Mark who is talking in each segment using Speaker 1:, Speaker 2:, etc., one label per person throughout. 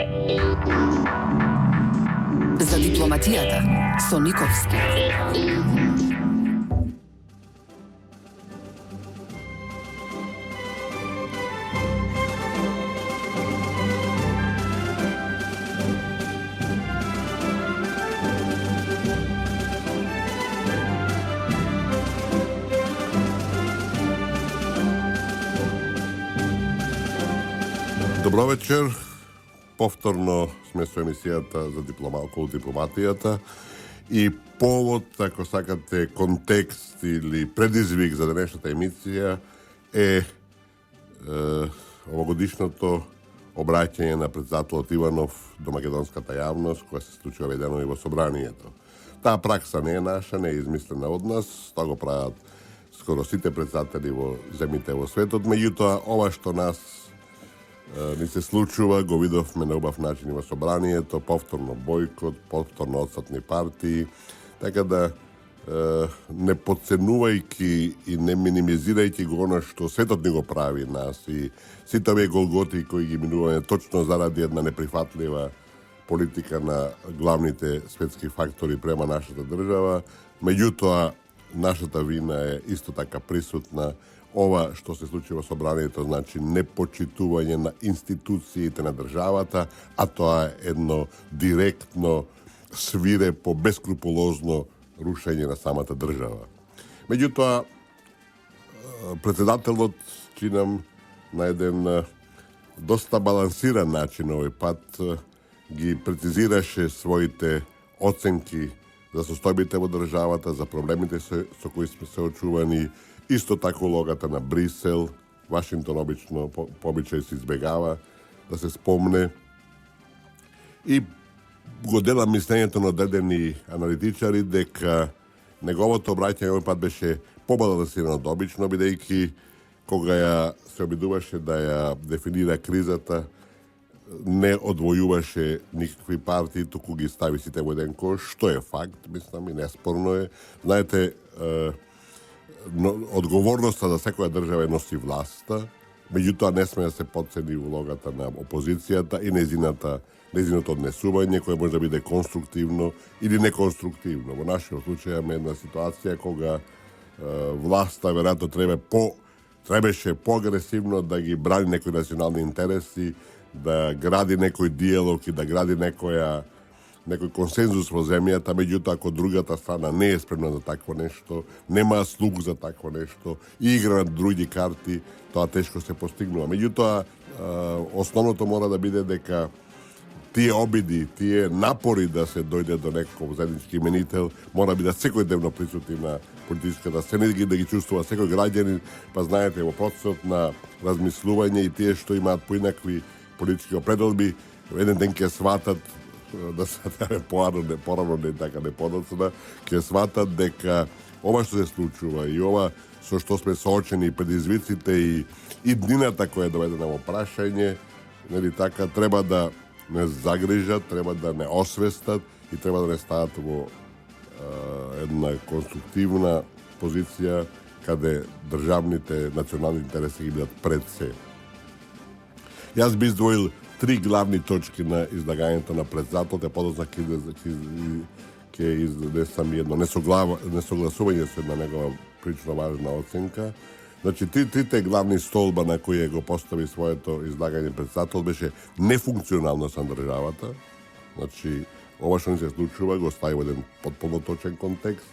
Speaker 1: За дипломатијата со Никовски.
Speaker 2: Добро вечер. Повторно сме со емисијата за околу дипломатијата и повод, ако сакате, контекст или предизвик за денешната емисија е овогодишното обраќање на председателот Иванов до македонската јавност, која се случува овие денови во собранието. Таа пракса не е наша, не е измислена од нас, тоа го прават скоро сите председатели во земјите во светот, меѓутоа ова што нас ни се случува, го видовме на убав начин во собранието, повторно бојкот, повторно отстатни партии, така да не подценувајќи и не минимизирајќи го оно што светот ни го прави нас и сите овие голготи кои ги минуваме точно заради една неприфатлива политика на главните светски фактори према нашата држава, меѓутоа нашата вина е исто така присутна. Ова што се случи во собранието значи непочитување на институциите на државата, а тоа е едно директно, свирепо, бескрупулозно рушење на самата држава. Меѓутоа, председателот чинам на еден доста балансиран начин овој пат ги прецизираше своите оценки за состојбите во државата, за проблемите со кои сме се очувани. Исто така улогата на Брисел, Вашингтон обично по обичај се избегава да се спомне. И го дела мислењето на одредени аналитичари дека неговото обраќање овој пат беше побалансирано од обично, бидејќи кога ја се обидуваше да ја дефинира кризата, не одвојуваше никакви партии, туку ги стави сите во еден кош, што е факт, мислам, и неспорно е. Знаете, одговорноста за секоја држава носи власта, меѓутоа не сме да се подцени улогата на опозицијата и незиното однесување, кое може да биде конструктивно или неконструктивно. Во нашиот случај имаме една ситуација кога власта веројатно требаше поагресивно да ги брани некои национални интереси, да гради некој диалог и да гради некој консензус во земјата, меѓутоа ако другата страна не е спремна за такво нешто, нема слух за такво нешто и игра на други карти, тоа тешко се постигнува. Меѓутоа, основното мора да биде дека тие обиди, тие напори да се дојде до некој заеднички именител, мора да бидат секојдневно присутни на политичката сцена и да ги чувствува секој граѓанин, па знаете, во процесот на размислување и тие што имаат поинакви политички определби, еден ден ќе сватат да се порано не така не подоцна, ќе сватат дека ова што се случува и ова со што сме соочени предизвиците и днината која е доведена во прашање, нели така, треба да не загрижат, треба да не освестат и треба да не стават во една конструктивна позиција каде државните национални интереси ги бидат пред се. Јас би издвоил три главни точки на излагањето на председателот, подоцна ќе изнесам едно несогласување со една негова прилично важна оценка. Значи, трите главни столба на кои го постави своето излагање председател беше нефункционалност на државата. Значи, ова што ни се случува го стави во еден потполно точен контекст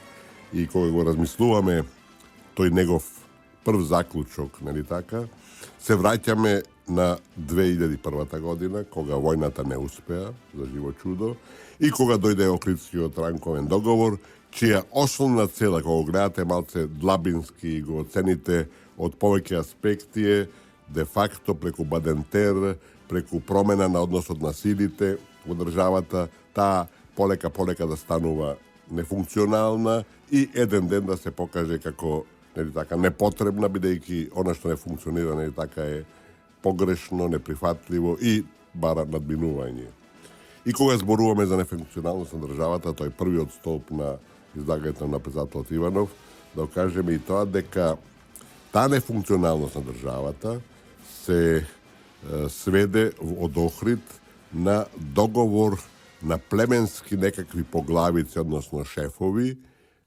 Speaker 2: и кога го размислуваме тој негов прв заклучок, нели така, се враќаме на 2001 година, кога војната не успеа, за живо чудо, и кога дојде Охридскиот ранковен договор, чија основна цела, кога го гледате малце длабински и го оцените од повеќе аспекти е, де факто преку Бадентер, преку промена на односот на силите во државата, таа полека да станува нефункционална и еден ден да се покаже како нели така непотребна, бидејќи она што не функционира нели така е погрешно, неприфатливо и бара надминување. И кога зборуваме за нефункционалност на државата, тој првиот столб на излагањето на председателот Иванов, да кажеме и тоа дека таа нефункционалност на државата се сведе од Охрид на договор на племенски некакви поглавици, односно шефови,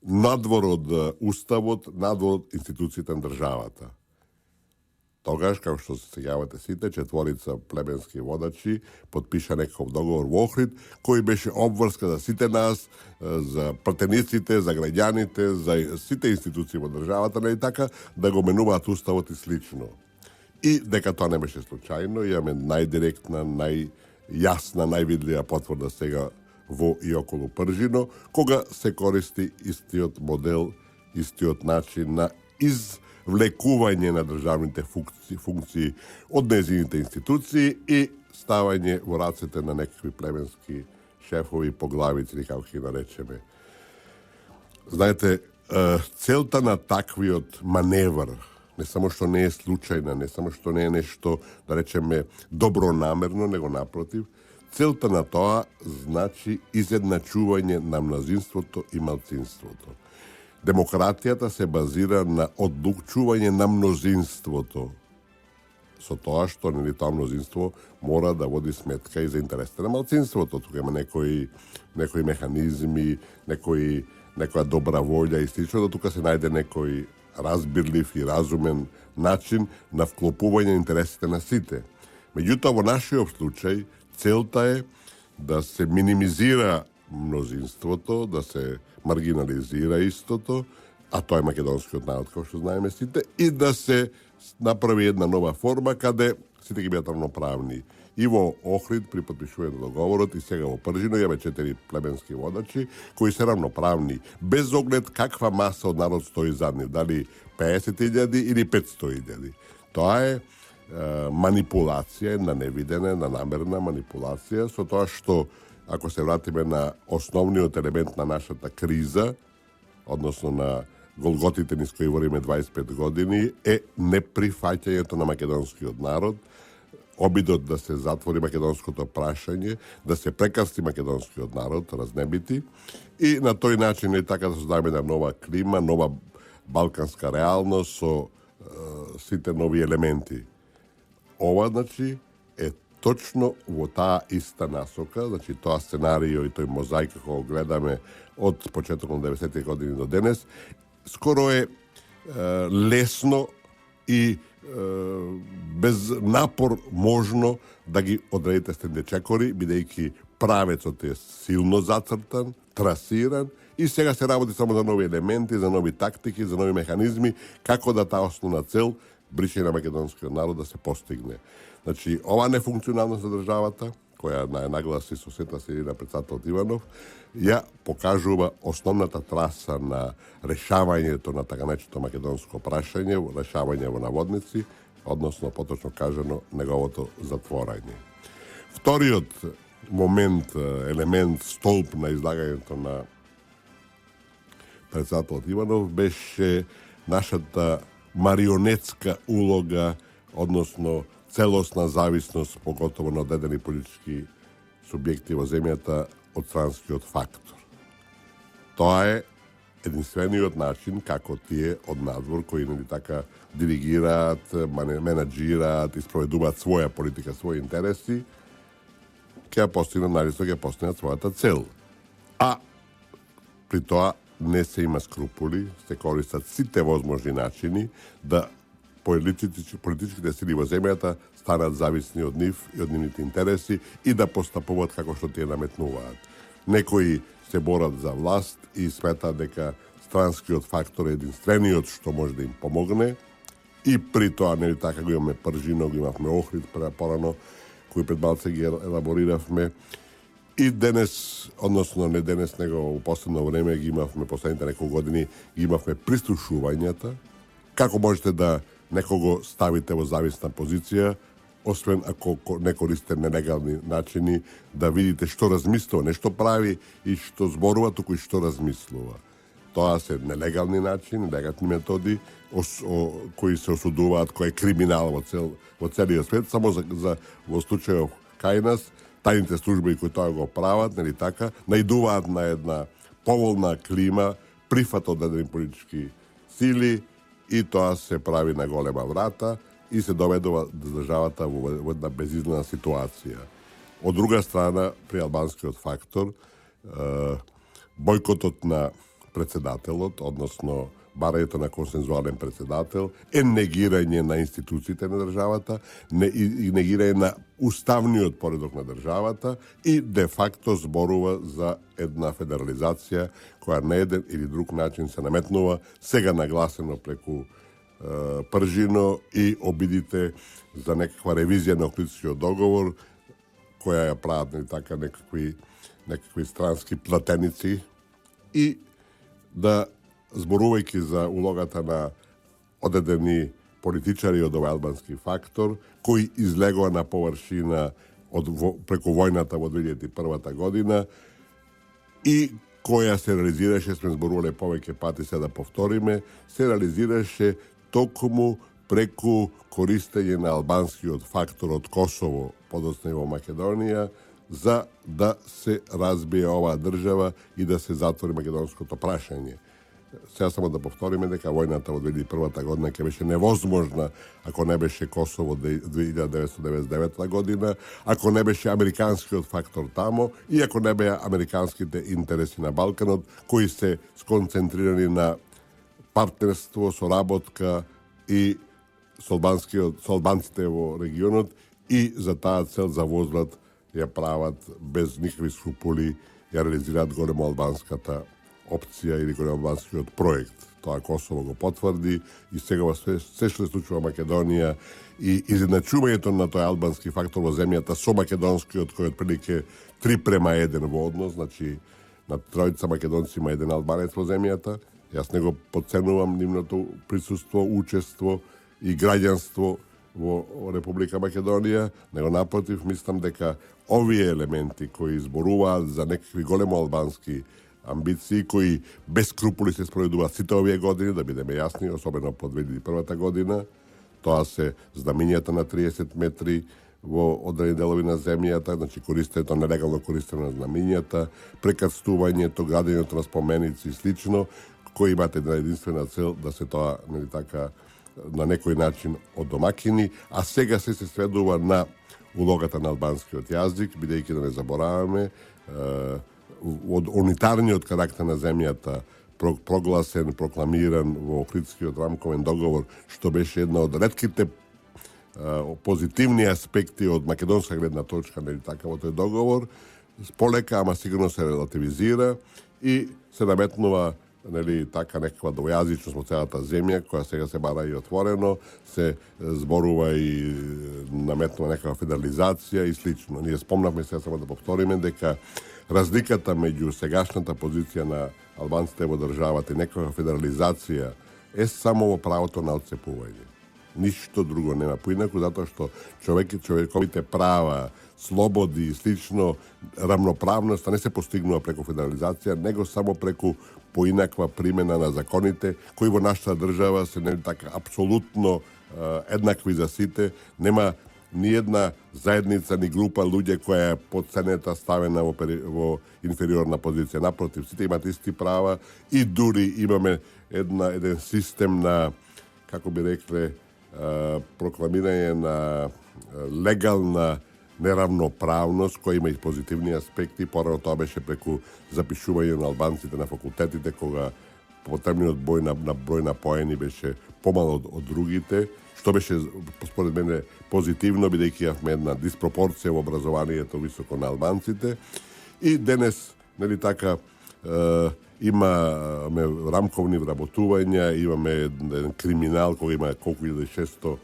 Speaker 2: надвор од уставот, надвор од институциите на државата. Тогаш, како што се сеќавате сите, 4 племенски водачи подпиша некаков договор во Охрид, кој беше обврска за сите нас, за пратениците, за граѓаните, за сите институции во државата, не и така, да го менуваат уставот и слично. И дека тоа не беше случајно, имаме најдиректна, најјасна, највидлива потврда сега во и околу Пржино, кога се користи истиот модел, истиот начин на извлекување на државните функции од незините институции и ставање во рацете на некакви племенски шефови, поглавици, или како ги наречеме. Знаете, целта на таквиот маневр, не само што не е случајна, не само што не е нешто, да речеме, добронамерно, него напротив, целта на тоа значи изедначување на мнозинството и малцинството. Демократијата се базира на одлучување на мнозинството. Со тоа што тоа мнозинство мора да води сметка и за интересите на малцинството. Тука има некои механизми, некоја добра волја и слично, да тука се најде некој разбирлив и разумен начин на вклопување на интересите на сите. Меѓутоа, во нашиот случај, целта е да се минимизира мнозинството, да се маргинализира истото, а тоа е македонскиот народ, како што знаеме сите, и да се направи една нова форма каде сите ги бидат равноправни. И во Охрид при подпишување на договорот и сега во Пржино имаме 4 племенски водачи кои се равноправни, без оглед каква маса од народ стои зад нив, дали 50.000 или 500.000. Тоа е манипулација, една невидена, една намерна манипулација, со тоа што, ако се вратиме на основниот елемент на нашата криза, односно на голготите низ кои вориме 25 години, е неприфаќањето на македонскиот народ, обидот да се затвори македонското прашање, да се прекрсти македонскиот народ, разнебити, и на тој начин е така да создадеме една нова клима, нова балканска реалност со сите нови елементи. Ова, значи, е точно во таа иста насока, значи тоа сценарио и тој мозаик како го гледаме од почетокот на 90-ти години до денес, скоро е лесно и без напор можно да ги одредите стенде чекори, бидејќи правецот е силно зацртан, трасиран и сега се работи само за нови елементи, за нови тактики, за нови механизми, како да таа основна цел бришење на македонскиот народ да се постигне. Значи, ова нефункционалност на државата, која нагласи со сета седина председателот Иванов, ја покажува основната траса на решавањето на така нареченото македонско прашање, решавање во наводници, односно, поточно кажано, неговото затворање. Вториот момент, елемент, столб на излагањето на председателот Иванов беше нашата марионетска улога, односно целосна зависност, поготово на одредени политички субјекти во земјата од странскиот фактор. Тоа е единствениот начин како тие од надвор кои не така диригираат, менаџираат, испроведуваат своја политика, своји интереси, ќе постигнат најлесно ќе постигнат својата цел. А при тоа не се има скрупули, се користат сите возможни начини да политичките сили во земјата станат зависни од нив и од нивните интереси и да постапуваат како што тие наметнуваат. Некои се борат за власт и сметаат дека странскиот фактор е единствениот што може да им помогне и при тоа нели така го имаме Пржино, го имавме Охрид порано, кои пред малце ги елабориравме. И денес, односно не денес, него во последно време ги имавме, последните неколку години, ги имавме прислушувањата. Како можете да некого ставите во зависна позиција, освен ако не користите нелегални начини, да видите што размислува, не што прави и што зборува, туку и што размислува. Тоа се нелегални начини, нелегални методи, кои се осудуваат, кој е криминал во целиот свет, само во случајов кај нас, тајните служби кои тоа го прават, нели така, најдуваат на една поволна клима, прифат од одредени политички сили и тоа се прави на голема врата и се доведува државата во една безизлезна ситуација. Од друга страна, при албанскиот фактор, бојкотот на председателот, односно барањето на консензуален председател, е негирање на институциите на државата, негирање на уставниот поредок на државата и де факто зборува за една федерализација која на еден или друг начин се наметнува, сега нагласено преку Пржино и обидите за некаква ревизија на Охридскиот договор, која ја прават така некакви странски платеници и да зборувајќи за улогата на одредени политичари од овој албански фактор, кои излегува на површина преку војната во 2001 година и која се реализираше, сме зборувале повеќе пати, се да повториме, се реализираше токму преку користење на албанскиот фактор од Косово, подоцна и во Македонија, за да се разбие оваа држава и да се затвори македонското прашање. Сега само да повториме дека војната во 2001 година ќе беше невозможна ако не беше Косово 1999 година, ако не беше американскиот фактор тамо и ако не беа американските интереси на Балканот, кои се сконцентрирани на партнерство, соработка и со албанците во регионот и за таа цел за возврат ја прават без никакви скрупули, ја реализираат големо албанската опција или албанскиот проект. Тоа Косово го потврди и сега се што се случува Македонија и изедначувањето на тој албански фактор во земјата со македонскиот, кој отприлике 3:1 во однос, значи на тројца македонци има еден албанец во земјата. Јас не го подценувам нивното присуство, учество и граѓанство во Република Македонија, него напротив, мислам дека овие елементи кои зборуваат за некакви големо албански амбиции, кои без скрупули се спроведуваат сите овие години, да бидеме јасни, особено по 2001 година, тоа се знамињата на 30 метри во одредени делови на земјата, значи користењето, нелегално користење на знамињата, прекрстувањето, градењето на споменици и слично, кои имате една единствена цел да се тоа, нели така, на некој начин одомакини, а сега се сведува на улогата на албанскиот јазик, бидејќи да не забораваме, од унитарниот карактер на земјата прогласен, прокламиран во Охридскиот рамковен договор, што беше една од ретките позитивни аспекти од македонска гледна точка, нели така, во тој договор, полека, ама сигурно се релативизира и се наметнува, нели така, некаква двојазичност во целата земја, која сега се бара и отворено, се зборува и наметнува некаква федерализација и слично. Ние спомнавме сега само да повториме дека разликата меѓу сегашната позиција на албанците во државата и некаква федерализација е само во правото на отцепување. Ништо друго нема. Поинаку затоа што човековите права, слободи и слично, рамноправноста не се постигнува преку федерализација, него само преку поинаква примена на законите, кои во нашата држава се нели така апсолутно еднакви за сите. Нема ни една заедница, ни група луѓе која е подценета, ставена во инфериорна позиција. Напротив, сите имат исти права и дури имаме еден систем на, како би рекле, прокламирање на легална неравноправност, која има и позитивни аспекти. Порано тоа беше преку запишување на албанците на факултетите, кога потребниот број на поени беше помал од другите, што беше, според мене, позитивно, бидејќи имавме една диспропорција во образованието високо на албанците. И денес, нели така, имаме рамковни вработувања, имаме еден криминал кој има колку 1600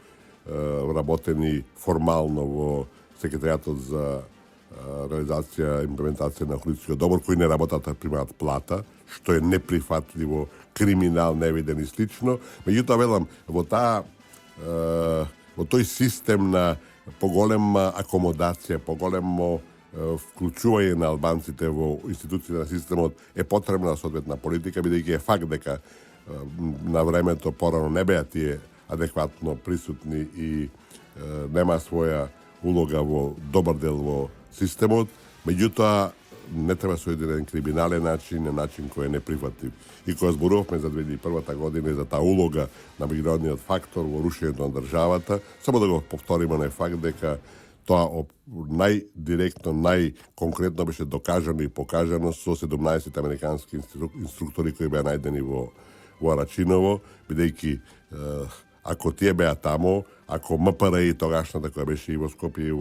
Speaker 2: вработени формално во секретаријатот за реализација и имплементација на Охридскиот договор, кои не работат, а примаат плата, што е неприфатливо, криминал, невиден и слично. Меѓутоа, велам, во тој систем на поголема акомодација, поголемо вклучување на албанците во институциите на системот е потребна соодветна политика, бидејќи е факт дека на времето порано не беа тие адекватно присутни и нема своја улога во добар дел во системот. Меѓутоа, не треба со еден криминален начин кој е неприфатлив. И кога зборувавме за 2001 година и за таа улога на меѓународниот фактор во рушењето на државата, само да го повториме на факт дека тоа најдиректно, најконкретно беше докажано и покажано со 17 американски инструктори кои беа најдени во Арачиново, бидејќи ако тие беа тамо, ако МПРИ тогашната која беше и во Скопје и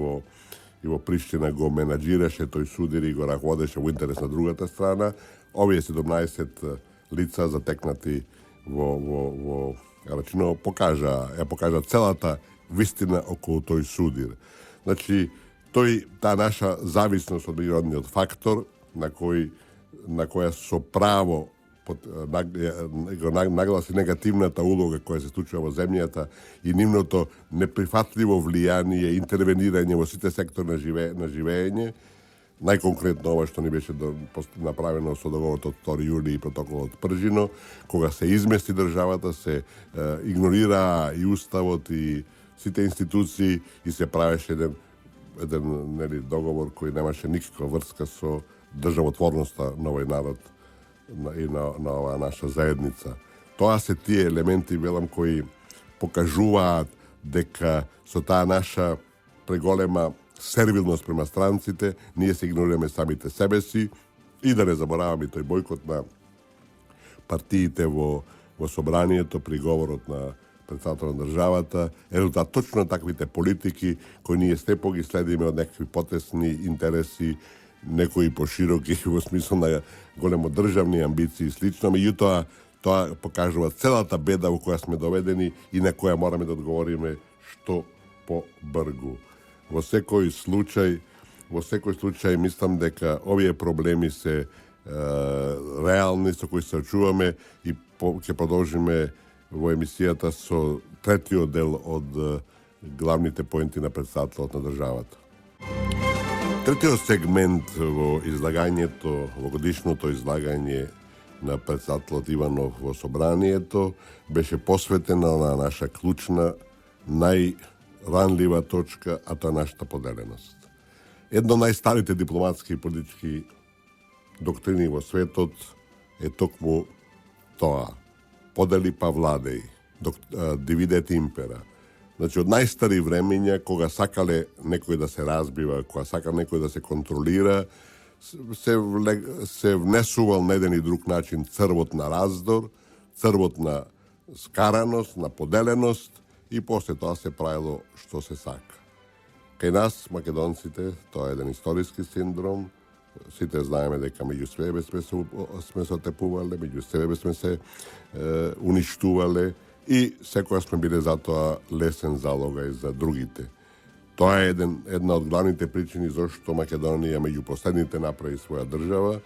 Speaker 2: во Приштина го менаџираше, тој судир и го раководеше во интерес на другата страна, овие 17 лица затекнати во Арачиново покажа целата вистина околу тој судир. Значи, таа наша зависност од меѓународниот фактор, на која со право нагласи негативната улога која се случува во земјата и нивното неприфатливо влијание, интервенирање во сите сектори на живење, најконкретно ова што ни беше направено со договорот од 2 јули и протоколот Пржино, кога се измести државата, се игнорира и уставот и сите институции и се правеше еден договор кој немаше никаква врска со државотворноста на овој народ и на оваа наша заедница. Тоа се тие елементи, велам, кои покажуваат дека со таа наша преголема сервилност према странците, ние се игнорираме самите себе си и да не забораваме тој бојкот на партиите во собранието при говорот на председател на државата, резултат точно таквите политики кои ние степо ги следиме од некакви потесни интереси, некои пошироки во смисла на големо државни амбиции и слично, меѓутоа тоа покажува целата беда во која сме доведени и на која мораме да одговориме што побргу. Во секој случај мислам дека овие проблеми се реални, со кои се очуваме и ќе продолжиме во емисијата со третиот дел од главните поенти на председателот на државата. Третиот сегмент во излагањето, во годишното излагање на председателот Иванов во собранието беше посветена на наша клучна, најранлива точка, а тоа е нашата поделеност. Едно од најстарите дипломатски и политички доктрини во светот е токму тоа. Подели па владеј, divide et impera. Значи, од најстари времења, кога сакале некој да се разбива, кога сакал некој да се контролира, се внесувал на еден и друг начин црвот на раздор, црвот на скараност, на поделеност и после тоа се правило што се сака. Кај нас, македонците, тоа е еден историски синдром. Сите знаеме дека меѓу себе сме се отепувале, меѓу себе сме се уништувале и секоја сме биле затоа лесен залога и за другите. Тоа е една од главните причини зашто Македонија меѓу последните направи своја држава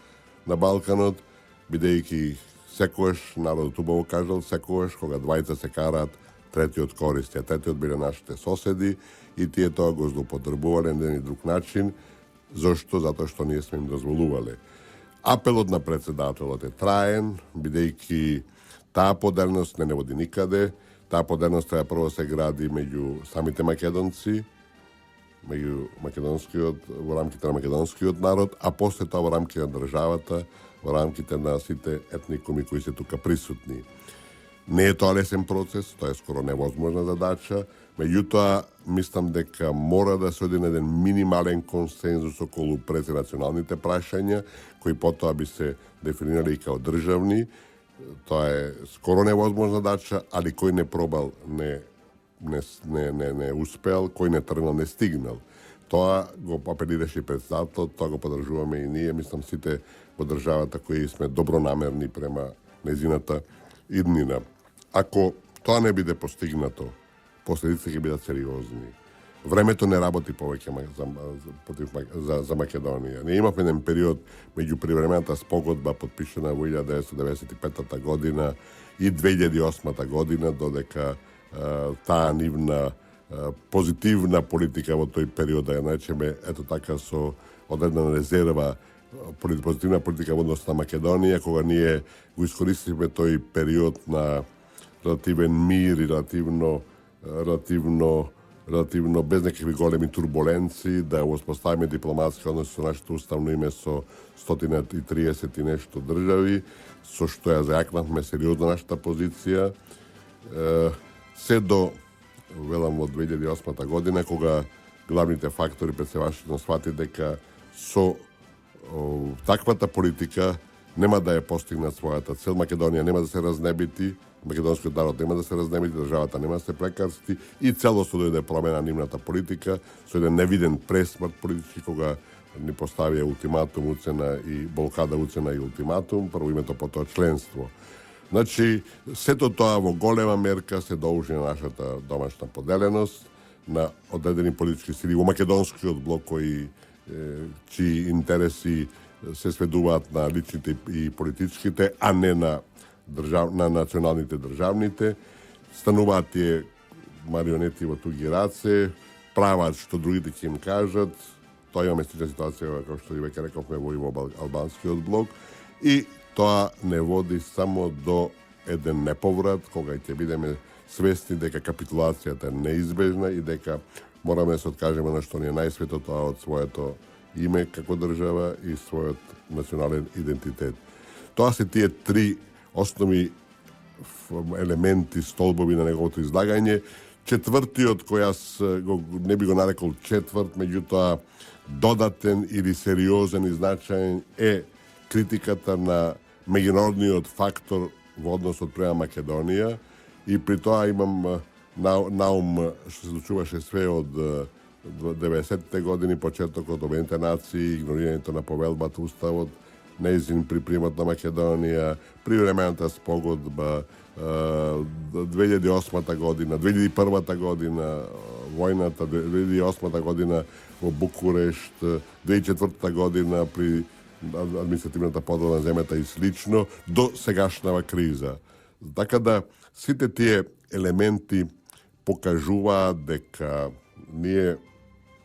Speaker 2: на Балканот, бидејќи секојаш, народот убаво кажал, секојаш кога двајца се караат, третиот користи, а третиот биле нашите соседи и тие тоа го злоупотребувале на еден и друг начин. Зошто? Затоа што ние сме им дозволувале. Апелот на председателот е траен, бидејќи таа поделеност не води никаде. Таа поделеност треба прво се гради меѓу самите македонци, во рамките на македонскиот народ, а после тоа во рамките на државата, во рамките на сите етникуми кои се тука присутни. Не е тоа лесен процес, тоа е скоро невозможна задача, меѓутоа мислам дека мора да се оди на еден минимален консензус околу презнационалните прашања, кои потоа би се дефинирали и као државни. Тоа е скоро невозможна задача, али кој не пробал не успел, кој не тргнал не стигнал. Тоа го апелираше и председателот, тоа го подржуваме и ние, мислам сите во државата кои сме добронамерни према незината иднина. Ако тоа не биде постигнато, последиците ќе бидат сериозни. Времето не работи повеќе за Македонија. Ние имавме еден период меѓу привремената спогодба подпишана во 1995 година и 2008 година, додека таа нивна позитивна политика во тој период, да ја наречеме, ето така со одредена резерва, позитивна политика во однос на Македонија, кога ние го искористивме тој период на релативен мир и релативно без некакви големи турбуленции, да успоставиме дипломатски односи со нашето уставно име со 130 и нешто држави, со што ја зајакнавме сериозно нашата позиција. Се до, велам, од 2008 година, кога главните фактори пред се Вашингтон свати дека со таквата политика нема да ја постигнат својата цел. Македонија нема да се разнебити, македонскиот народ нема да се разнебити, државата нема да се прекарсти и целосно дојде промена нивната политика со еден невиден пресмрт политички кога ни поставија ултиматум, уцена и блокада, уцена и ултиматум, прво името, потоа членство. Значи, сето тоа во голема мерка се должи на нашата домашна поделеност, на одредени политички сили во македонскиот блок чии интереси се сведуваат на личните и политичките, а не на националните државните. Стануваат тие марионети во туги раце, прават што другите ќе им кажат. Тоа имаме слична ситуација, како што и веќе рековме, во албанскиот блок. И тоа не води само до еден неповрат, кога ќе бидеме свесни дека капитулацијата е неизбежна и дека мораме да се откажеме на што ни е најсвето, тоа од своето име како држава и својот национален идентитет. Тоа се тие три основни елементи, столбови на неговото излагање. Четвртиот, кој јас не би го нарекол четврт, меѓутоа додатен или сериозен и значаен е критиката на меѓународниот фактор во односот према Македонија и при тоа имам наум што се случуваше све од 90-те години, почетокот од Обединетите нации, игнорирањето на повелбата, уставот, неизин при примат на Македонија, привремената спогодба, 2008 година, 2001 година, војната, 2008 година во Букурешт, 2004 година при административната подела на земјата и слично, до сегашнава криза. Така да, сите тие елементи покажуваат дека ние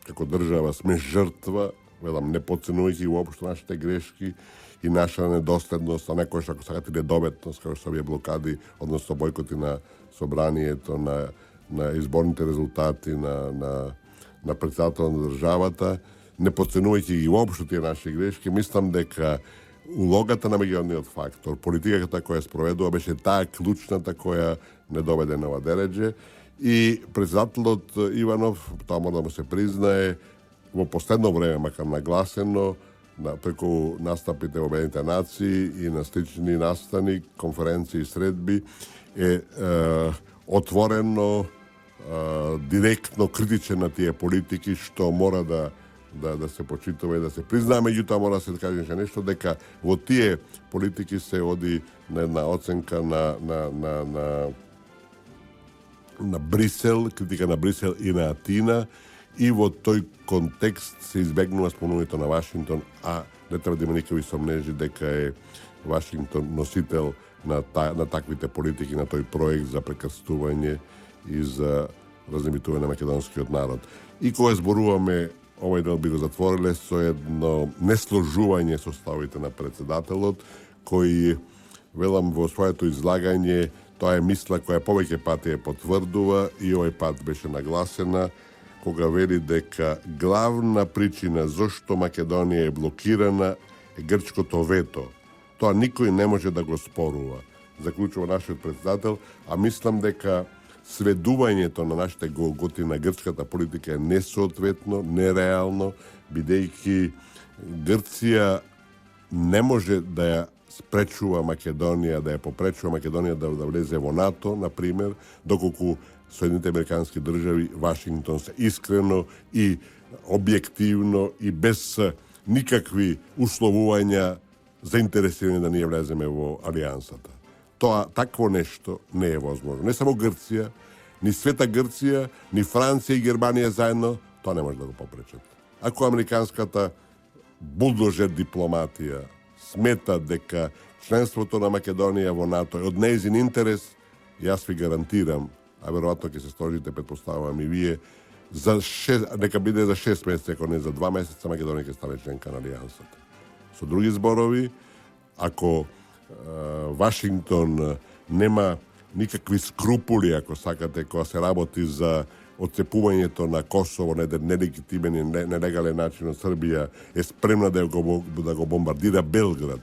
Speaker 2: како држава сме жртва, велам, не подценувајќи уопшто нашите грешки и наша недоследност, а некој што ако сакате недометност, како што овие блокади, односно бојкоти на собранието, на изборните резултати, на председател на државата, не подценувајќи ги уопшто тие наши грешки, мислам дека улогата на меѓународниот фактор, политиката која спроведува, беше таа клучната која не доведе на ова дередже. И председателот Иванов, тоа мора да му се признае, во последно време, макар нагласено, преку настапите во Обединетите нации и на слични настани, конференции и средби, е отворено, директно критичен на тие политики, што мора да се почитува и да се признае. Меѓутоа мора да се каже нешто, дека во тие политики се оди на една оценка на Брисел, критика на Брисел и на Атина, и во тој контекст се избегнува спомнувањето на Вашингтон, а не треба да има никакви сомнежи дека е Вашингтон носител на таквите политики, на тој проект за прекрстување и за разнебитување на македонскиот народ. И кога зборуваме, овој дел би го затвориле со едно несложување со ставите на председателот, кој, велам, во своето излагање, тоа е мисла која повеќе пати ја потврдува и овој пат беше нагласена, кога вели дека главна причина зошто Македонија е блокирана е грчкото вето. Тоа никој не може да го спорува, заклучува нашиот председател, а мислам дека сведувањето на нашите голготи на грчката политика е несоодветно, нереално, бидејќи Грција не може да ја спречува Македонија, да ја попречува Македонија да влезе во НАТО, например, доколку Соединените американски држави, Вашингтон се искрено и објективно и без никакви условувања заинтересирани да ние влеземе во алијансата. Тоа, такво нешто не е возможно. Не само Грција, ни света Грција, ни Франција и Германија заедно, тоа не може да го попречат. Ако американската булдожер дипломатија смета дека членството на Македонија во НАТО е од нејзин интерес, јас ви гарантирам, а веројатно ќе се сложите, предпоставувам и вие, нека биде за 6 месеца, ако не за 2 месеца, Македонија ќе стане членка на алијансата. Со други зборови, ако Вашингтон нема никакви скрупули, ако сакате, кога се работи за отцепувањето на Косово на еден нелегитимен и нелегален начин од Србија, е спремна да го бомбардира Белград,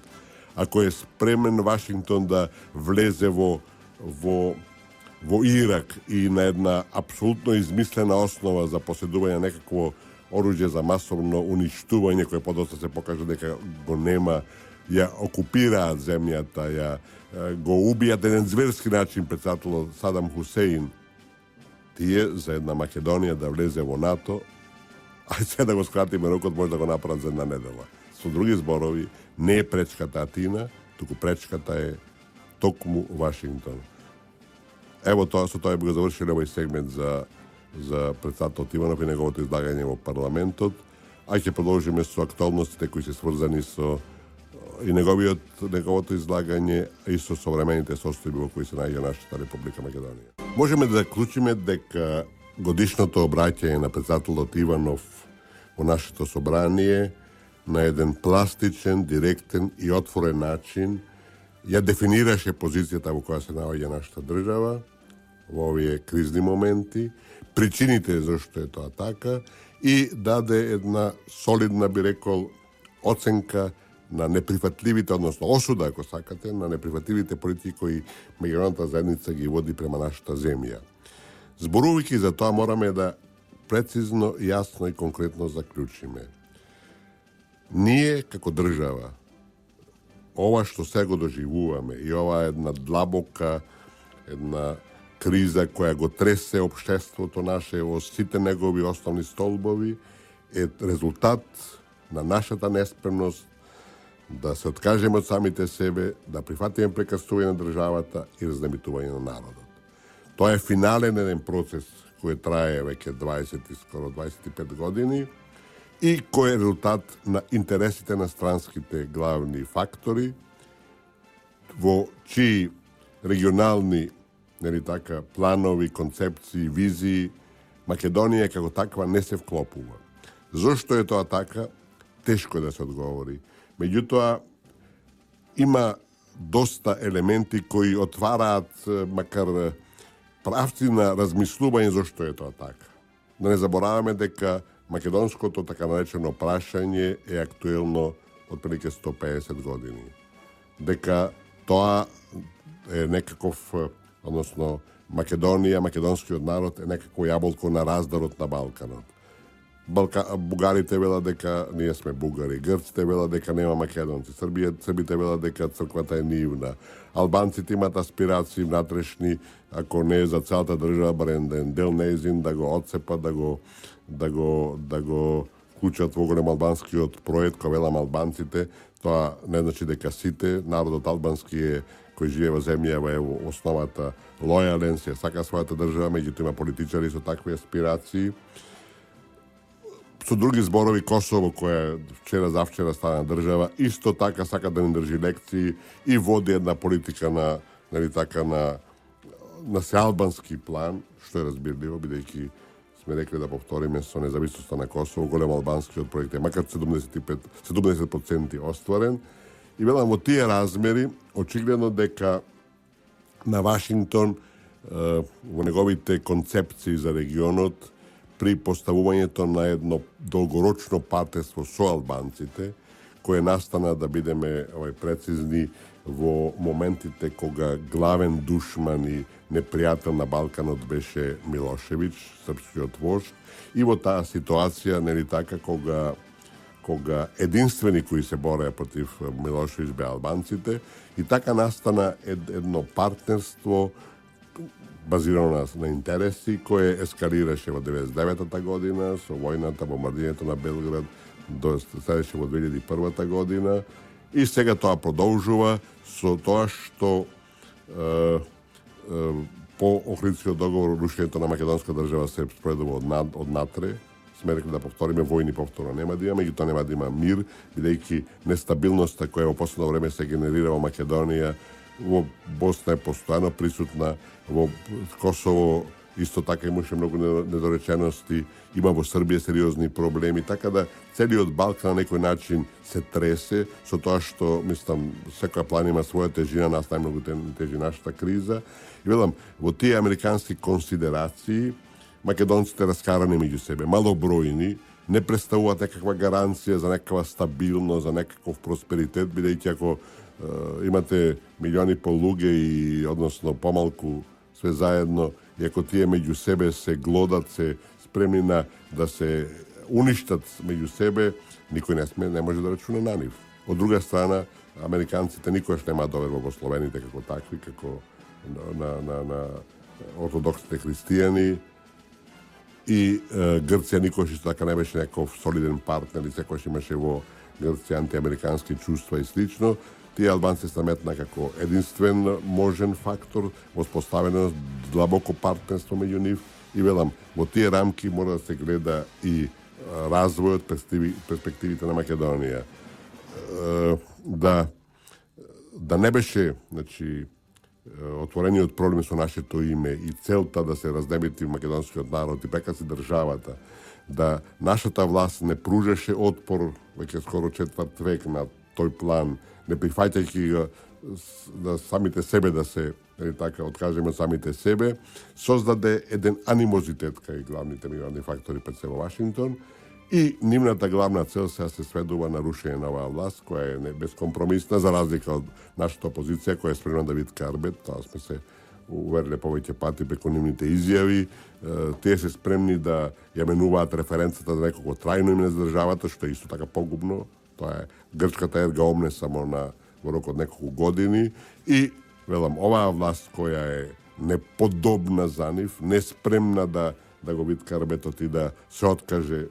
Speaker 2: ако е спремен Вашингтон да влезе во vo Irak i na jedna apsolutno izmislena osnova za posjedovanje nekakvo oružje za masovno uništuvanje koje podosta se pokaže дека го нема, ја окупираат земјата, ја го убијат на еден зверски начин председателот Садам Хусеин, тие за една Македонија да влезе во НАТО, ај се да го скратиме рокот, може да го направат за една недела. Со други зборови, не е пречката Атина, туку пречката е токму Вашингтон. Ево тоа, со тоа би го завршили овој сегмент за председателот Иванов и неговото излагање во парламентот, а ќе продолжиме со актуалностите кои се сврзани со и неговото излагање и со современите состојби во кои се наоѓа нашата Република Македонија. Можеме да заклучиме дека годишното обраќање на председателот Иванов во нашето собрание на еден пластичен, директен и отворен начин ја дефинираше позицијата во која се наоѓа нашата држава во овие кризни моменти, причините зашто е тоа така и даде една солидна, би рекол, оценка на неприфатливите, односно осуда, ако сакате, на неприфатливите политики кои меѓународната заедница ги води према нашата земја. Зборувајќи за тоа, мораме да прецизно, јасно и конкретно заклучиме. Ние, како држава, ова што сега доживуваме и ова една длабока, една криза која го тресе општеството наше во сите негови основни столбови, е резултат на нашата неспремност да се откажеме од самите себе, да прифатиме прекастување на државата и разнемитување на народот. Тоа е финален еден процес кој трае веќе 20 и скоро 25 години и кој е резултат на интересите на странските главни фактори во чии регионални планови, концепции, визии Македонија како таква не се вклопува. Зошто е тоа така? Тешко е да се одговори. Меѓутоа, има доста елементи кои отвараат макар правци на размислување зошто е тоа така. Да не забораваме дека македонското така наречено прашање е актуелно од прилike 150 години. Дека тоа е некаков, односно Македонија, македонскиот народ е некако јаболко на раздарот на Балканот. Бугарите велат дека ние сме бугари, грците велат дека нема македонци, србите велат дека црквата е нивна, албанците имат аспирации внатрешни, ако не за целата држава, барем дел неизин да го отцепат, да го вклучат во голем албанскиот проект, кој велам албанците, тоа не значи дека сите, народот албански е кој живее во земјава е во основата лојален, се сака својата држава, меѓутоа има политичари со такви аспирации. Со други зборови, Косово, која вчера завчера стана држава, исто така сака да ни држи лекции и води една политика на сеалбански план, што е разбирливо, бидејќи сме рекли да повториме со независноста на Косово, голем албанскиот проект е макар 70% остварен. И велам, во тие размери, очигледно дека на Вашингтон, во неговите концепции за регионот, при поставувањето на едно долгорочно партнерство со албанците, кое настана, да бидеме прецизни, во моментите кога главен душман и непријател на Балканот беше Милошевиќ, српскиот вожд, и во таа ситуација, нели така, кога единствени кои се бореа против Милошевиќ беа албанците, и така настана едно партнерство базирано на интереси, кое ескалираше во 99-та година со војната, бомбардирањето на Белград, следеше во 2001 година, и сега тоа продолжува со тоа што по Охридскиот договор рушењето на македонска држава се спроведува од натре. Сме рекли да повториме, војни повторно нема да има, меѓутоа нема да има мир, бидејќи нестабилноста која во последно време се генерира во Македонија, во Босна е постојано присутна, во Косово исто така имаше многу недоречености, има во Србија сериозни проблеми, така да целиот Балкан на некој начин се тресе со тоа што, мислам, секоја план има своја тежина, нас најмногу тежи нашата криза. И велам, во тие американски консидерации, македонците раскарани меѓу себе, малобројни, не представуваат некаква гаранција за некаква стабилност, за некаков просперитет, бидејќи ако имате милиони по луѓе и односно помалку sve zajedno, i ako tije među sebe se glodat, se spremni da se uništat među sebe, niko ne može da računa na njih. Od druga strana, Amerikanci te niko još nema dover Bogoslovenite kako takvi, kako na ortodoksne hristijani, i Grcija nikoš isto tako ne беше nekog soliden partner, i sekoš imаше во Грција антиамерикански чувства и слично. Тие албанци се наметна како единствен можен фактор, воспоставено длабоко партнерство меѓу нив, и велам, во тие рамки мора да се гледа и развојот, перспективите на Македонија. Да не беше, значи, отворениот проблем со нашето име и целта да се разнебити македонскиот народ и прекраси државата, да нашата власт не пружеше отпор веќе скоро четврт век на тој план, не прифаќајќи го да самите себе да се така откажеме самите себе, создаде еден анимозитет кај главните мировни фактори пред се во Вашингтон, и нивната главна цел сега се сведува на рушење на оваа власт, која е безкомпромисна, за разлика од нашата опозиција, која е спремна да види карбет. Тоа сме се увериле повеќе пати преку нивните изјави. Тие се спремни да ја менуваат референцата за некако трајно име за државата, што е исто така погубно. Тоа е грчката ерга омне само во рок од неколку години. И, велам, оваа власт која е неподобна за нив, неспремна да го види карбетот и да се откаже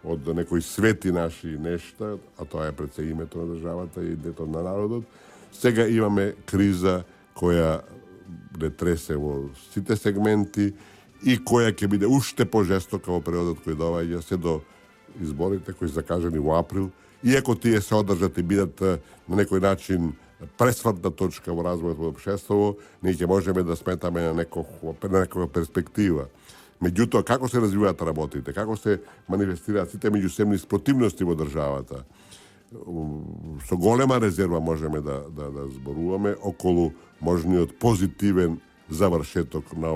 Speaker 2: од некои свети наши нешта, а тоа е пред се името на државата и дето на народот. Сега имаме криза која не тресе во сите сегменти и која ќе биде уште пожестока во периодот кој доаѓа, се до изборите кои се закажани во април. Иако тие се одржат и бидат на некој начин пресвртна точка во развојот во општеството, ние ќе можеме да сметаме на некоја перспектива. Меѓутоа, како се развиваат работите, како се манифестираат сите меѓусебни спротивности во државата, со голема резерва можеме да зборуваме околу можниот позитивен завршеток на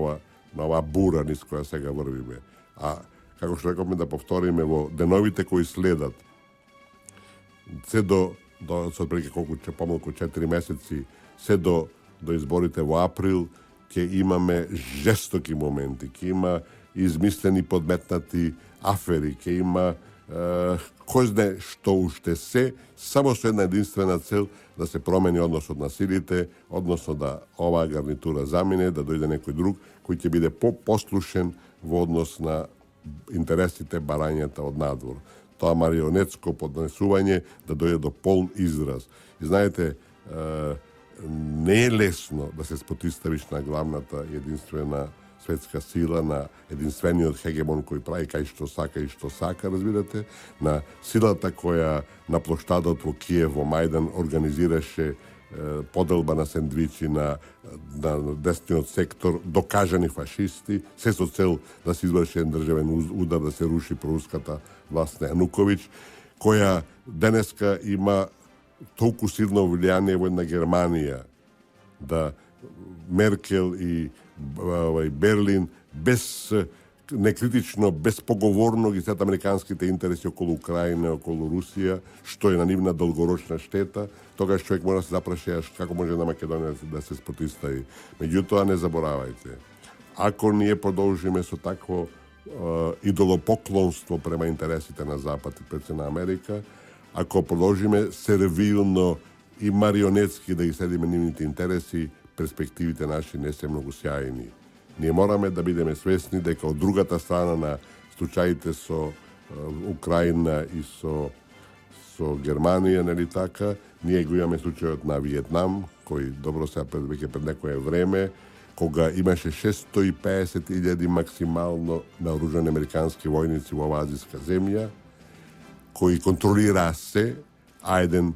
Speaker 2: оваа бура низ која сега врвиме. А, како што рековме, да повториме во деновите кои следат, се до отприлike помалку 4 месеци, се до изборите во април, ќе имаме жестоки моменти, ќе има измислени подметнати афери, ќе има кој знае што уште се, само со една единствена цел да се промени односот на силите, односно да оваа гарнитура замине, да дојде некој друг кој ќе биде по-послушен во однос на интересите барањата од надвор. Тоа марионетско поднесување да дојде до полн израз. И знаете, не е лесно да се спотиставиш на главната единствена светска сила, на единствениот хегемон кој прави кај што сака, разбирате, на силата која на плоштадот во Киев, во Мајдан, организираше поделба на сендвичи на десниот сектор, докажани фашисти, се со цел да се изврши државен удар, да се руши проруската власт на Јануковиќ, која денеска има толку силно влијание во една Германија, да Меркел и Берлин без некритично, безпоговорно ги сет американските интереси околу Украина, околу Русија, што е на нивна долгорочна штета, тогаш човек мора да се запраша како може на Македонија да се спротистави. Меѓутоа, не заборавајте, ако ние продолжиме со такво идолопоклонство према интересите на Запад и пред се на Америка, ако продолжиме сервилно и марионетски да ги следиме нивните интереси, перспективите наши не се многу сјајни. Ние мораме да бидеме свесни дека од другата страна на случаите со Украина и со Германија, нели така, ние го имаме случајот на Виетнам, кој добро се пред некое време, кога имаше 650.000 максимално наоружани американски војници во оваа азиска земја, кои контролира се, а еден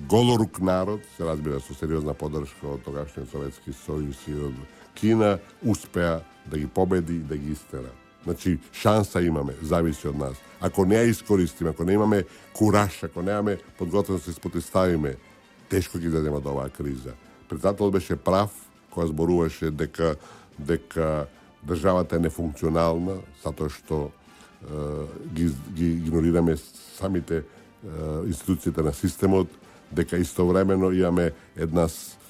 Speaker 2: голорук народ, се разбира со сериозна поддршка од тогашниот Советски сојуз и од Кина, успеа да ги победи и да ги истера. Значи, шанса имаме, зависи од нас. Ако не ја искористиме, ако не имаме кураж, ако немаме подготвеност да се спротивставиме, тешко ги излеземе од оваа криза. Председателот беше прав кога зборуваше дека државата е нефункционална, затоа што ги игнорираме самите институциите на системот, дека истовремено имаме една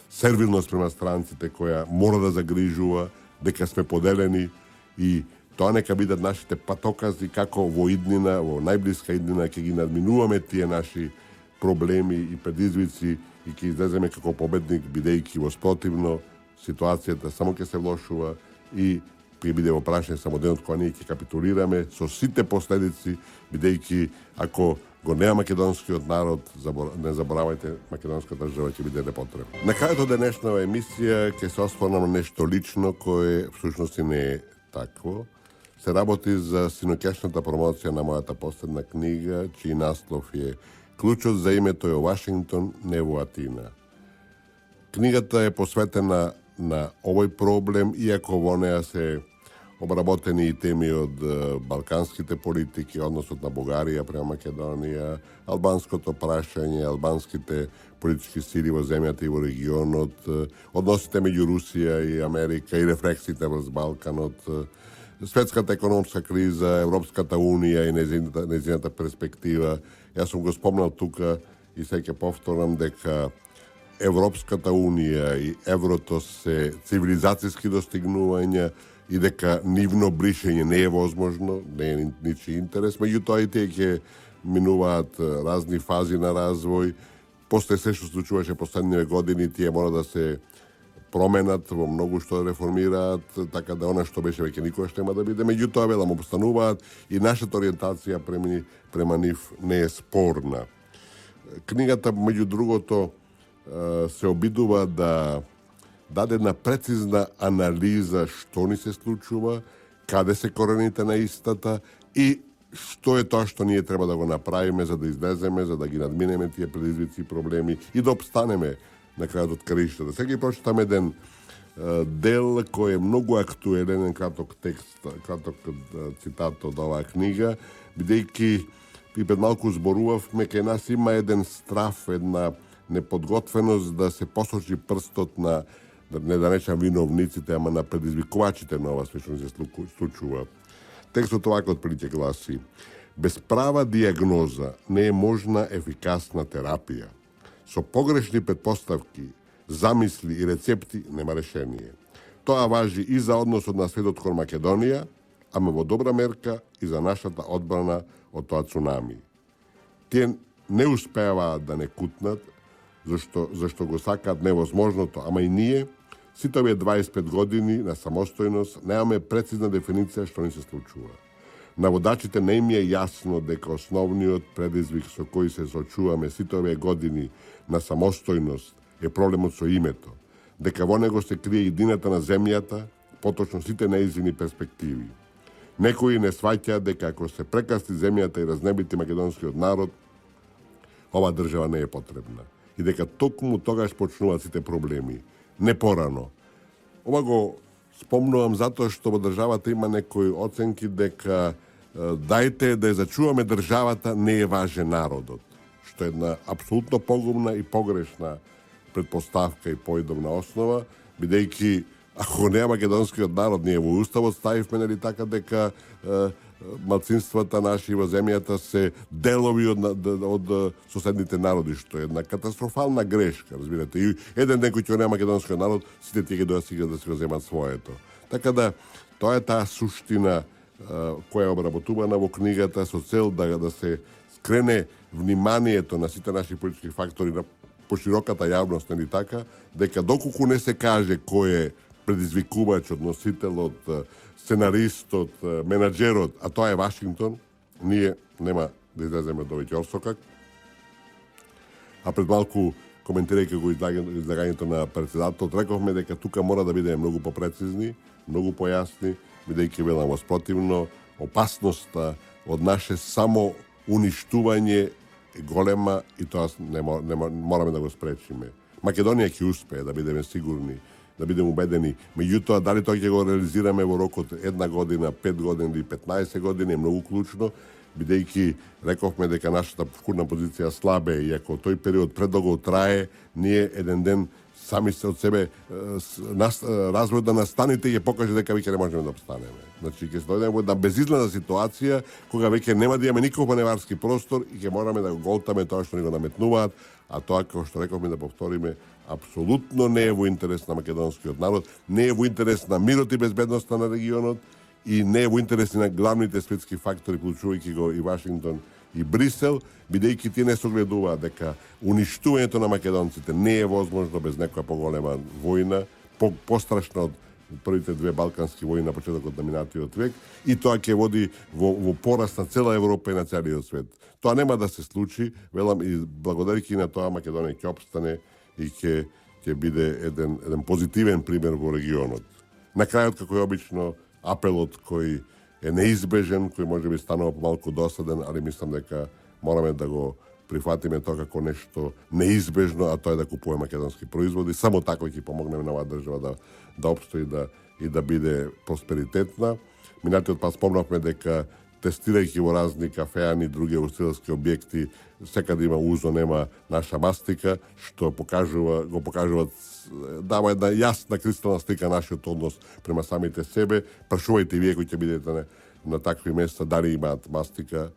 Speaker 2: сервилност према странците која мора да загрижува, дека сме поделени и тоа нека бидат нашите патокази како во иднина, во најблиска иднина ќе ги надминуваме тие наши проблеми и предизвици и ќе излеземе како победник, бидејќи во спротивно ситуацијата само ќе се влошува и ќе биде во прашање само денот кога ние ќе капитулираме со сите последици, бидејќи ако го нема македонскиот народ, не заборавајте, македонската држава ќе биде непотребна. На крајот од денешната емисија ќе се осврнам на нешто лично кое всушност не е такво. Се работи за синоќашната промоција на мојата последна книга, чиј наслов е "Клучот за името е Вашингтон, не во Атина". Книгата е посветена на овој проблем, иако во неа се обработени и теми од балканските политики, односот на Бугарија према Македонија, албанското прашање, албанските политички сили во земјата и во регионот, односите меѓу Русија и Америка и рефлексите врз Балканот, светската економска криза, Европската унија и незината перспектива. Јас сум го спомнал тука и сега ќе повторам дека Европската унија и еврото се цивилизацијски достигнувања и дека нивно бришење не е возможно, не е ничи интерес, меѓутоа и тие ќе минуваат разни фази на развој. После се што случуваше последниве години, тие мора да се променат во многу што реформираат, така да она што беше веќе никогаш нема да биде. Меѓутоа, велам, обстануваат и нашата ориентација према нив не е спорна. Книгата, меѓу другото, се обидува да даде една прецизна анализа што ни се случува, каде се корените на истата и што е тоа што ние треба да го направиме за да излеземе, за да ги надминеме тие предизвици и проблеми и да обстанеме на крајот од краиштата. Сега ги прочитам еден дел кој е многу актуелен, краток текст, краток цитат од оваа книга, бидејќи и пред малку зборувавме, кај нас има еден страф, една неподготвеност да се посочи прстот на, не да речам виновниците, ама на предизвикувачите на ова што се случува. Текстот овако отприлike гласи: без права диагноза не е можна ефикасна терапија. Со погрешни предпоставки, замисли и рецепти нема решение. Тоа важи и за односот на светот кон Македонија, ама во добра мерка и за нашата одбрана од тоа цунами. Тие не успеаваат да не кутнат, зашто го сакаат невозможното, ама и ние, сите овие 25 години на самостојност, немаме прецизна дефиниција што ни се случува. На водачите не им е јасно дека основниот предизвик со кој се соочуваме сите овие години на самостојност е проблемот со името, дека во него се крие идината на земјата, поточно сите неизини перспективи. Некои не сваќаат дека ако се прекасти земјата и разнебити македонскиот народ, ова држава не е потребна. И дека токму тогаш почнуваат сите проблеми, не порано. Ова го спомнувам затоа што во државата има некои оценки дека дајте да ја зачуваме државата, не е важен народот, што е една апсолутно погубна и погрешна предпоставка и поидобна основа, бидејќи ако не е македонскиот народ, ние во уставот ставивме нели така дека малцинствата наши во земјата се делови од соседните народи, што е една катастрофална грешка, разбирате. И еден ден кој ќе нема македонскиот народ, сите тие ќе дојдат сега да се го земат своето. Така да тоа е таа суштина која е обработувана во книгата со цел да се скрене вниманието на сите наши политички фактори на пошироката јавност, нели така, дека доколку не се каже кој е предизвикувачот, носителот, сценаристот, менаџерот, а тоа е Вашингтон, ние нема да излеземе до Ќорсокак. А пред малку, коментирајќи го излагањето на председателот, рековме дека тука мора да бидеме многу попрецизни, многу појасни, бидејќи велам во спротивно, опасноста од наше само уништување е голема и тоа мораме да го спречиме. Македонија ќе успее, да бидеме сигурни, да бидеме убедени. Меѓутоа, дали тоа ќе го реализираме во рокот една година, 5 години или 15 години е многу клучно, бидејќи рековме дека нашата вкурна позиција слабе и ако тој период предолго трае, ние еден ден сами се од себе развој да настаните и ќе покаже дека веќе не можеме да обстанеме. Значи, ќе се дојдеме во една безизлазна ситуација, кога веќе нема да имаме никаков маневарски простор и ќе мораме да го голтаме тоа што ни го наметнуваат, а тоа, како што рековме, да повториме, апсолутно не е во интерес на македонскиот народ, не е во интерес на мирот и безбедноста на регионот и не е во интерес на главните светски фактори, вклучувајќи го и Вашингтон и Брисел, бидејќи тие не согледуваат дека уништувањето на македонците не е возможно без некоја поголема војна, пострашна од првите две балкански војни на почетокот на минатиот век, и тоа ќе води во пораст на цела Европа и на целиот свет. Тоа нема да се случи, велам, и благодарејќи на тоа Македонија ќе опстане и ќе биде еден позитивен пример во регионот. На крајот, како е обично, апелот кој е неизбежен, кој може би станува помалку досаден, али мислам дека мораме да го прифатиме тоа како нешто неизбежно, а тоа е да купуваме македонски производи. Само така ќе помогнеме на оваа држава да обстои и да биде просперитетна. Минатиот пат спомнавме дека тестирајќи во разни кафеани и други устилски објекти, секаде има узо, нема наша мастика, што го покажуваат, дава една јасна кристална слика нашиот однос према самите себе. Прашувајте вие кои ќе бидете на такви места дали имаат мастика,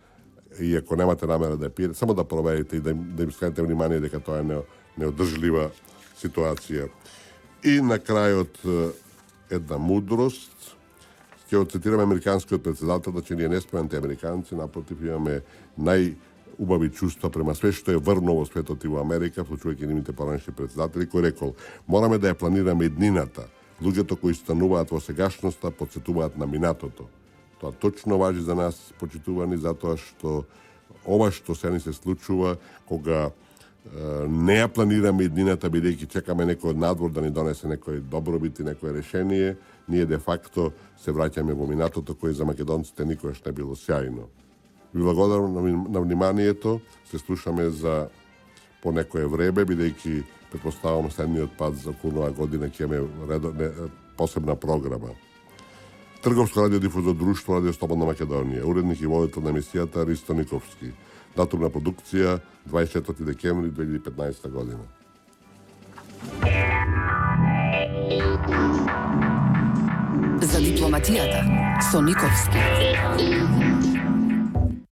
Speaker 2: и ако немате намера да ја пиете, само да проверите и да им скrenете внимание дека тоа е неодржлива ситуација. И на крајот една мудрост. Ќе оцитираме американскиот председател, че ние не сме антиамериканци, напротив имаме најубави чувства према све што е врно во светот и во Америка, вклучувајќи нивните поранешни председатели, кој рекол: мораме да ја планираме иднината. Луѓето кои стануваат во сегашноста потсетуваат на минатото. Тоа точно важи за нас, почитувани, затоа што ова што се ни се случува кога не ја планираме иднината, бидејќи чекаме некој од надвор да ни донесе некој добробит и некој решение, ние де факто се враќаме во минатото, кој за македонците никогаш не било сјајно. Ви благодарам на вниманието, се слушаме за по некое време, бидејќи претпоставам следниот пат за околу година ќе имаме посебна програма. Трговско радиодифузно друштво Радио Слободна Македонија, уредник и водител на емисијата Ристо Никовски. Датум на продукција 24 декември 2015 година.
Speaker 1: За дипломатијата со Никовски.